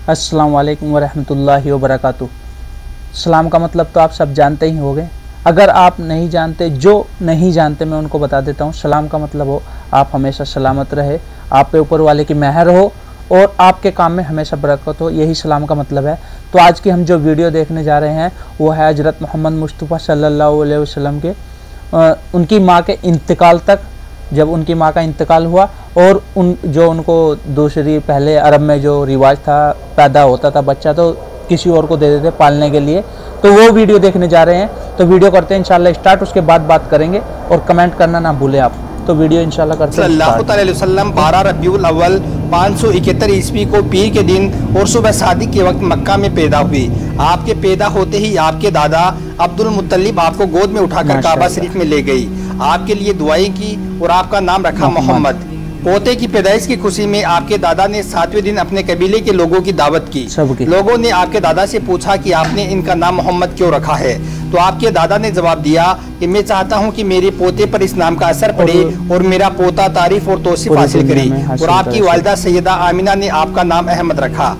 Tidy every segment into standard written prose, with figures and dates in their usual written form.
अस्सलाम वालेकुम वरहमतुल्लाहि वबरकातुहू। सलाम का मतलब तो आप सब जानते ही होंगे। अगर आप नहीं जानते, जो नहीं जानते मैं उनको बता देता हूँ। सलाम का मतलब हो आप हमेशा सलामत रहे, आप पे ऊपर वाले की मेहर हो और आपके काम में हमेशा बरकत हो, यही सलाम का मतलब है। तो आज की हम जो वीडियो देखने जा रहे हैं वो है हज़रत मोहम्मद मुस्तफ़ा सल्लल्लाहु अलैहि वसल्लम के उनकी माँ के इंतकाल तक, जब उनकी माँ का इंतकाल हुआ और उनको दूसरी पहले अरब में जो रिवाज था, पैदा होता था बच्चा तो किसी और को दे देते पालने के लिए, तो वो वीडियो देखने जा रहे हैं। तो वीडियो करते हैं इंशाल्लाह स्टार्ट, उसके बाद बात करेंगे और कमेंट करना ना भूलें आप। तो वीडियो इंशाल्लाह करते हैं। सल्लल्लाहु अलैहि वसल्लम 12 रबीउल अव्वल 571 ईस्वी को पीर के दिन और सुबह शादी के वक्त मक्का में पैदा हुए। आपके पैदा होते ही आपके दादा अब्दुल मुत्तलिब आपको गोद में उठाकर काबा शरीफ में ले गई, आपके लिए दुआएं की और आपका नाम रखा मोहम्मद। पोते की पैदाइश की खुशी में आपके दादा ने 7वें दिन अपने कबीले के लोगों की दावत की। लोगों ने आपके दादा से पूछा कि आपने इनका नाम मोहम्मद क्यों रखा है, तो आपके दादा ने जवाब दिया कि मैं चाहता हूं कि मेरे पोते पर इस नाम का असर पड़े और मेरा पोता तारीफ और तौसीफ हासिल करे। और आपकी वालिदा सैयदा आमिना ने आपका नाम अहमद रखा।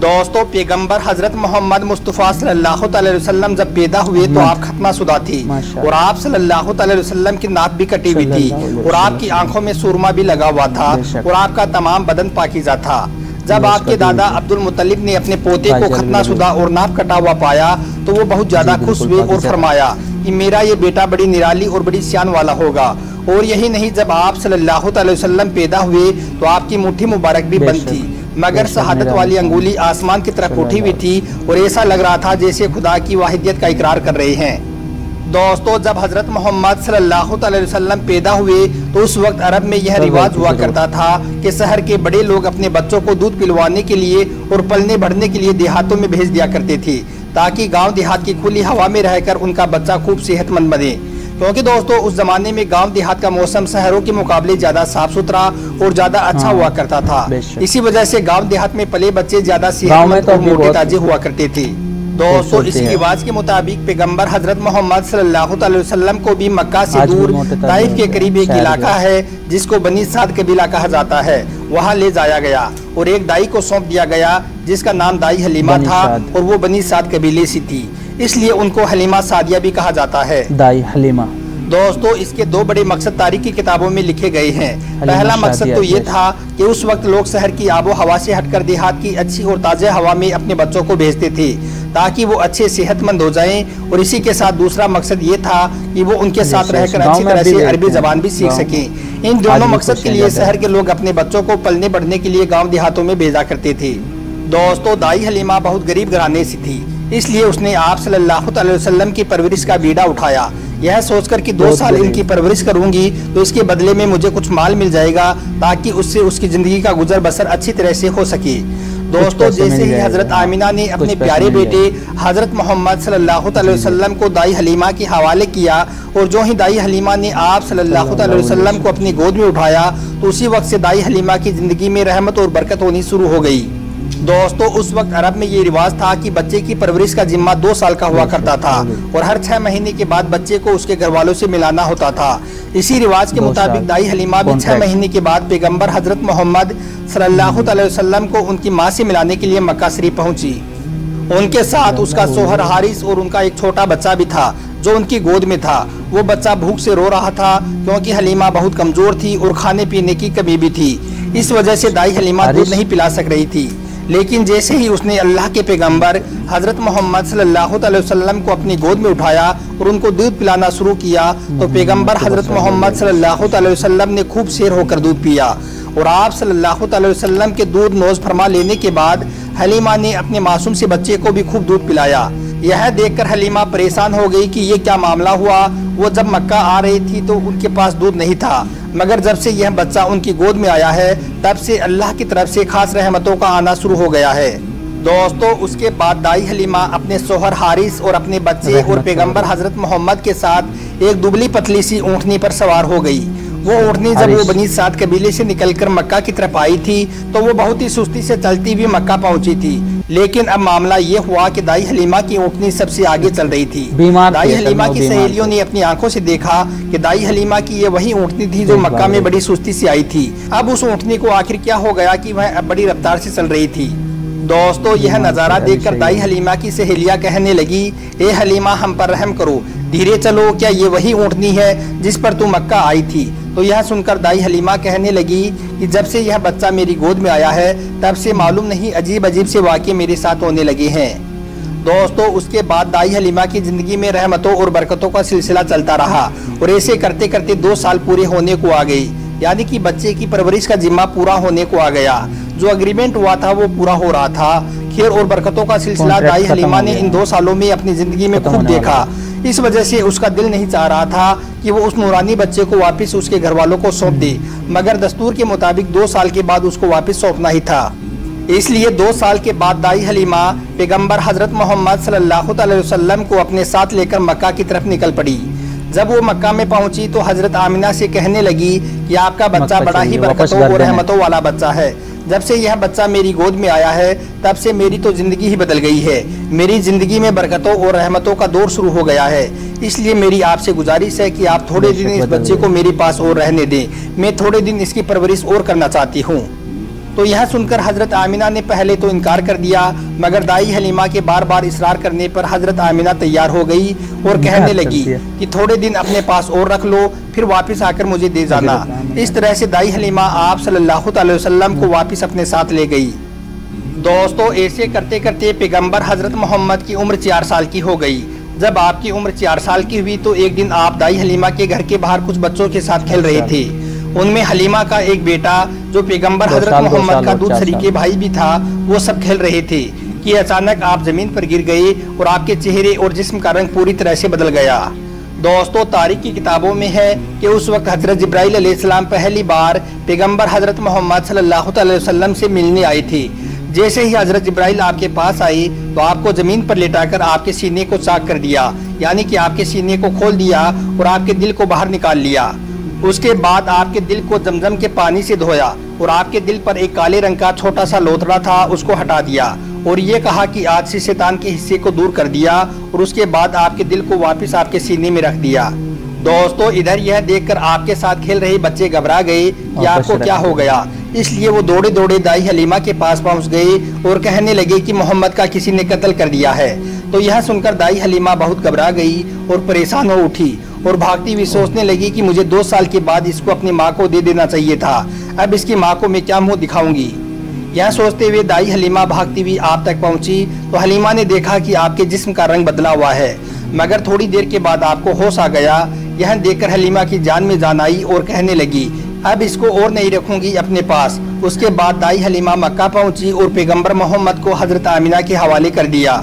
दोस्तों, पैगंबर हजरत मोहम्मद मुस्तफ़ा सल्लल्लाहु अलैहि वसल्लम जब पैदा हुए तो आप खत्माशुदा थी और आप सल्लल्लाहु अलैहि वसल्लम की नाक भी कटी हुई थी और आपकी आंखों में सुरमा भी लगा हुआ था और आपका तमाम बदन पाकीज़ा था। जब आपके दादा अब्दुल मुत्तलिब ने अपने पोते को खत्नाशुदा और नाक कटा हुआ पाया तो वो बहुत ज्यादा खुश हुए और फरमाया कि मेरा ये बेटा बड़ी निराली और बड़ी शान वाला होगा। और यही नहीं, जब आप सल्लल्लाहु अलैहि वसल्लम पैदा हुए तो आपकी मुट्ठी मुबारक भी बंद थी, मगर शहादत वाली अंगुली आसमान की तरफ उठी हुई थी और ऐसा लग रहा था जैसे खुदा की वाहिदियत का इकरार कर रहे हैं। दोस्तों, जब हजरत मोहम्मद सल्लल्लाहु अलैहि वसल्लम पैदा हुए तो उस वक्त अरब में यह रिवाज हुआ करता था कि शहर के बड़े लोग अपने बच्चों को दूध पिलवाने के लिए और पलने बढ़ने के लिए देहातों में भेज दिया करते थे, ताकि गांव देहात की खुली हवा में रहकर उनका बच्चा खूब सेहतमंद बने। क्योंकि दोस्तों, उस जमाने में गांव देहात का मौसम शहरों के मुकाबले ज्यादा साफ सुथरा और ज्यादा अच्छा हुआ करता था। इसी वजह से गांव देहात में पले बच्चे ज्यादा सेहतमंद और मोटे ताजे हुआ करते थे। दोस्तों, इसी रिवाज के मुताबिक पैगंबर हजरत मोहम्मद सल्लल्लाहु अलैहि वसल्लम को भी मक्का से दूर ताइफ के करीब एक इलाका है जिसको बनी साद कबीला कहा जाता है, वहाँ ले जाया गया और एक दाई को सौंप दिया गया जिसका नाम दाई हलीमा था और वो बनी साद कबीले से थी, इसलिए उनको हलीमा सादिया भी कहा जाता है, दाई हलीमा। दोस्तों, इसके दो बड़े मकसद तारीख की किताबों में लिखे गए हैं। पहला मकसद तो ये था कि उस वक्त लोग शहर की आबो हवा से हटकर देहात की अच्छी और ताज़ा हवा में अपने बच्चों को भेजते थे ताकि वो अच्छे सेहतमंद हो जाएं, और इसी के साथ दूसरा मकसद ये था कि वो उनके साथ रहकर अच्छी तरह से अरबी जबान भी सीख सकें। इन दोनों मकसद के लिए शहर के लोग अपने बच्चों को पलने बढ़ने के लिए गाँव देहातों में भेजा करते थे। दोस्तों, दाई हलीमा बहुत गरीब घराने से थी, इसलिए उसने आप सल्लल्लाहु अलैहि वसल्लम की परवरिश का बीड़ा उठाया, यह सोचकर कि 2 साल इनकी परवरिश करूंगी तो इसके बदले में मुझे कुछ माल मिल जाएगा ताकि उससे उसकी जिंदगी का गुजर बसर अच्छी तरह से हो सके। दोस्तों, जैसे ही हजरत आमिना ने अपने प्यारे बेटे हजरत मोहम्मद सल्लल्लाहु अलैहि वसल्लम को दाई हलीमा के हवाले किया और जो ही दाई हलीमा ने आप सल्लल्लाहु अलैहि वसल्लम को अपनी गोद में उठाया तो उसी वक्त से दाई हलीमा की जिंदगी में रहमत और बरकत होनी शुरू हो गई। दोस्तों, उस वक्त अरब में ये रिवाज था कि बच्चे की परवरिश का जिम्मा 2 साल का हुआ करता था और हर 6 महीने के बाद बच्चे को उसके घर वालों से मिलाना होता था। इसी रिवाज के मुताबिक दाई हलीमा भी 6 महीने के बाद पैगंबर हजरत मोहम्मद सल्लल्लाहु अलैहि वसल्लम को उनकी माँ से मिलाने के लिए मक्का शरीफ पहुंची। उनके साथ उसका सोहर हारिस और उनका एक छोटा बच्चा भी था जो उनकी गोद में था। वो बच्चा भूख से रो रहा था क्योंकि हलीमा बहुत कमजोर थी और खाने पीने की कमी भी थी, इस वजह से दाई हलीमा दूध नहीं पिला सक रही थी। लेकिन जैसे ही उसने अल्लाह के पैगंबर हजरत मोहम्मद सल्लल्लाहु अलैहि वसल्लम को अपनी गोद में उठाया और उनको दूध पिलाना शुरू किया तो पैगंबर हजरत मोहम्मद सल्लल्लाहु अलैहि वसल्लम ने खूब शेर होकर दूध पिया और आप सल्लल्लाहु अलैहि वसल्लम के दूध नोज फरमा लेने के बाद हलीमा ने अपने मासूम से बच्चे को भी खूब दूध पिलाया। यह देखकर हलीमा परेशान हो गई कि ये क्या मामला हुआ। वो जब मक्का आ रही थी तो उनके पास दूध नहीं था, मगर जब से यह बच्चा उनकी गोद में आया है तब से अल्लाह की तरफ से खास रहमतों का आना शुरू हो गया है। दोस्तों, उसके बाद दाई हलीमा अपने सोहर हारिस और अपने बच्चे और पैगंबर हजरत मोहम्मद के साथ एक दुबली पतली सी ऊँटनी पर सवार हो गई। वो ऊँटनी जब वो बनी साद कबीले से निकलकर मक्का की तरफ आई थी तो वो बहुत ही सुस्ती से चलती हुई मक्का पहुंची थी। लेकिन अब मामला ये हुआ कि दाई हलीमा की ऊँटनी सबसे आगे चल रही थी। दाई हलीमा की सहेलियों ने अपनी आंखों से देखा कि दाई हलीमा की ये वही ऊँटनी थी जो मक्का में बड़ी सुस्ती से आई थी। अब उस ऊँटनी को आखिर क्या हो गया कि वह अब बड़ी रफ्तार से चल रही थी। दोस्तों यह नज़ारा देखकर दाई हलीमा की सहेलियां कहने लगी, ए हलीमा हम पर रहम करो, धीरे चलो, क्या ये वही ऊँटनी है जिस पर तू मक्का आई थी? तो यह सुनकर दाई हलीमा कहने लगी कि जब से यह बच्चा मेरी गोद में आया है तब से मालूम नहीं अजीब अजीब से वाक़े मेरे साथ होने लगे हैं। दोस्तों उसके बाद दाई हलीमा की ज़िंदगी में रहमतों और बरकतों का सिलसिला चलता रहा और ऐसे करते करते 2 साल पूरे होने को आ गई, यानी कि बच्चे की परवरिश का जिम्मा पूरा होने को आ गया। जो एग्रीमेंट हुआ था वो पूरा हो रहा था। खैर और बरकतों का सिलसिला दाई हलीमा ने इन 2 सालों में अपनी जिंदगी में खूब देखा। इस वजह से उसका दिल नहीं चाह रहा था कि वो उस नूरानी बच्चे को वापस उसके घर वालों को सौंप दे, मगर दस्तूर के मुताबिक 2 साल के बाद उसको वापस सौंपना ही था। इसलिए 2 साल के बाद दाई हलीमा पैगंबर हजरत मोहम्मद सल्लल्लाहु अलैहि वसल्लम को अपने साथ लेकर मक्का की तरफ निकल पड़ी। जब वो मक्का में पहुंची तो हजरत आमिना से कहने लगी कि आपका बच्चा बड़ा ही बरकतों और रहमतों वाला बच्चा है। जब से यह बच्चा मेरी गोद में आया है तब से मेरी तो जिंदगी ही बदल गई है। मेरी जिंदगी में बरकतों और रहमतों का दौर शुरू हो गया है। इसलिए मेरी आपसे गुजारिश है कि आप थोड़े दिन इस बच्चे को मेरे पास और रहने दें। मैं थोड़े दिन इसकी परवरिश और करना चाहती हूँ। तो यह सुनकर हजरत आमिना ने पहले तो इनकार कर दिया, मगर दाई हलीमा के बार बार इसरार करने पर हजरत आमिना तैयार हो गई और कहने लगी कि थोड़े दिन अपने पास और रख लो, फिर वापस आकर मुझे दे जाना। इस तरह से दाई हलीमा आप सल्लल्लाहु अलैहि वसल्लम को वापस अपने साथ ले गई। दोस्तों ऐसे करते करते पैगंबर हजरत मोहम्मद की उम्र 4 साल की हो गई। जब आपकी उम्र 4 साल की हुई तो एक दिन आप दाई हलीमा के घर के बाहर कुछ बच्चों के साथ खेल रहे थे। उनमें हलीमा का एक बेटा जो पैगंबर हजरत मोहम्मद का दूध शरीके भाई भी था, वो सब खेल रहे थे कि अचानक आप जमीन पर गिर गए और आपके चेहरे और जिस्म का रंग पूरी तरह से बदल गया। दोस्तों तारीख की किताबों में है कि उस वक्त हजरत जिब्राइल अलैहिस्सलाम पहली बार पैगंबर हजरत मोहम्मद सल्लल्लाहु अलैहि वसल्लम से मिलने आए थे। जैसे ही हजरत जिब्राइल आपके पास आए तो आपको जमीन पर लेटाकर आपके सीने को चाक कर दिया, यानी कि आपके सीने को खोल दिया और आपके दिल को बाहर निकाल लिया। उसके बाद आपके दिल को जमजम के पानी से धोया और आपके दिल पर एक काले रंग का छोटा सा लोथड़ा था, उसको हटा दिया और ये कहा कि आज से शैतान के हिस्से को दूर कर दिया और उसके बाद आपके दिल को वापस आपके सीने में रख दिया। दोस्तों इधर यह देखकर आपके साथ खेल रहे बच्चे घबरा गए कि आपको क्या हो गया, इसलिए वो दौड़े दौड़े दाई हलीमा के पास पहुंच गए और कहने लगे कि मोहम्मद का किसी ने कत्ल कर दिया है। तो यह सुनकर दाई हलीमा बहुत घबरा गई और परेशान हो उठी और भागती हुई सोचने लगी कि मुझे 2 साल के बाद इसको अपनी माँ को दे देना चाहिए था, अब इसकी माँ को मैं क्या मुंह दिखाऊंगी। यह सोचते हुए दाई हलीमा भागती हुई आप तक पहुंची तो हलीमा ने देखा कि आपके जिस्म का रंग बदला हुआ है, मगर थोड़ी देर के बाद आपको होश आ गया। यह देखकर हलीमा की जान में जान आई और कहने लगी अब इसको और नहीं रखूंगी अपने पास। उसके बाद दाई हलीमा मक्का पहुंची और पैगंबर मोहम्मद को हजरत आमिना के हवाले कर दिया।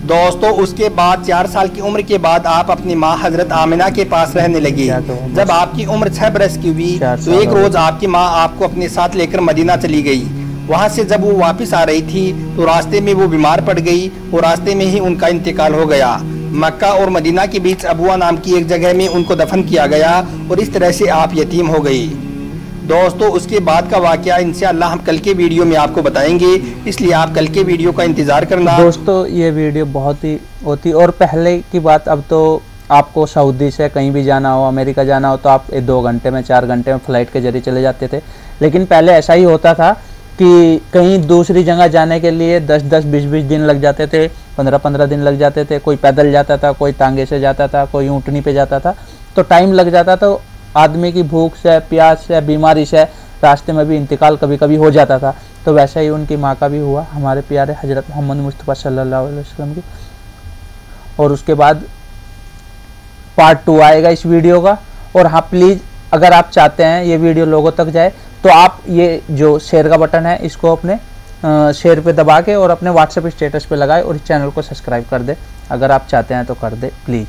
दोस्तों उसके बाद 4 साल की उम्र के बाद आप अपनी माँ हजरत आमिना के पास रहने लगी। जब आपकी उम्र 6 बरस की हुई तो एक रोज आपकी माँ आपको अपने साथ लेकर मदीना चली गई। वहाँ से जब वो वापस आ रही थी तो रास्ते में वो बीमार पड़ गई और रास्ते में ही उनका इंतकाल हो गया। मक्का और मदीना के बीच अबुआ नाम की एक जगह में उनको दफन किया गया और इस तरह से आप यतीम हो गई। दोस्तों उसके बाद का वाकया इंशाअल्लाह हम कल के वीडियो में आपको बताएंगे, इसलिए आप कल के वीडियो का इंतजार करना। दोस्तों ये वीडियो बहुत ही होती और पहले की बात, अब तो आपको सऊदी से कहीं भी जाना हो, अमेरिका जाना हो तो आप 2 घंटे में 4 घंटे में फ़्लाइट के जरिए चले जाते थे। लेकिन पहले ऐसा ही होता था कि कहीं दूसरी जगह जाने के लिए 10-10, 20-20 दिन लग जाते थे, 15-15 दिन लग जाते थे। कोई पैदल जाता था, कोई टांगे से जाता था, कोई ऊँटनी पे जाता था, तो टाइम लग जाता था। आदमी की भूख से, प्यास से, बीमारी से रास्ते में भी इंतकाल कभी कभी हो जाता था। तो वैसा ही उनकी माँ का भी हुआ, हमारे प्यारे हजरत मोहम्मद मुस्तफ़ा सल्लल्लाहु अलैहि वसल्लम की। और उसके बाद पार्ट 2 आएगा इस वीडियो का। और हाँ प्लीज़ अगर आप चाहते हैं ये वीडियो लोगों तक जाए तो आप ये जो शेयर का बटन है इसको अपने शेयर पे दबा के और अपने व्हाट्सएप स्टेटस पे लगाए और इस चैनल को सब्सक्राइब कर दे। अगर आप चाहते हैं तो कर दे प्लीज़।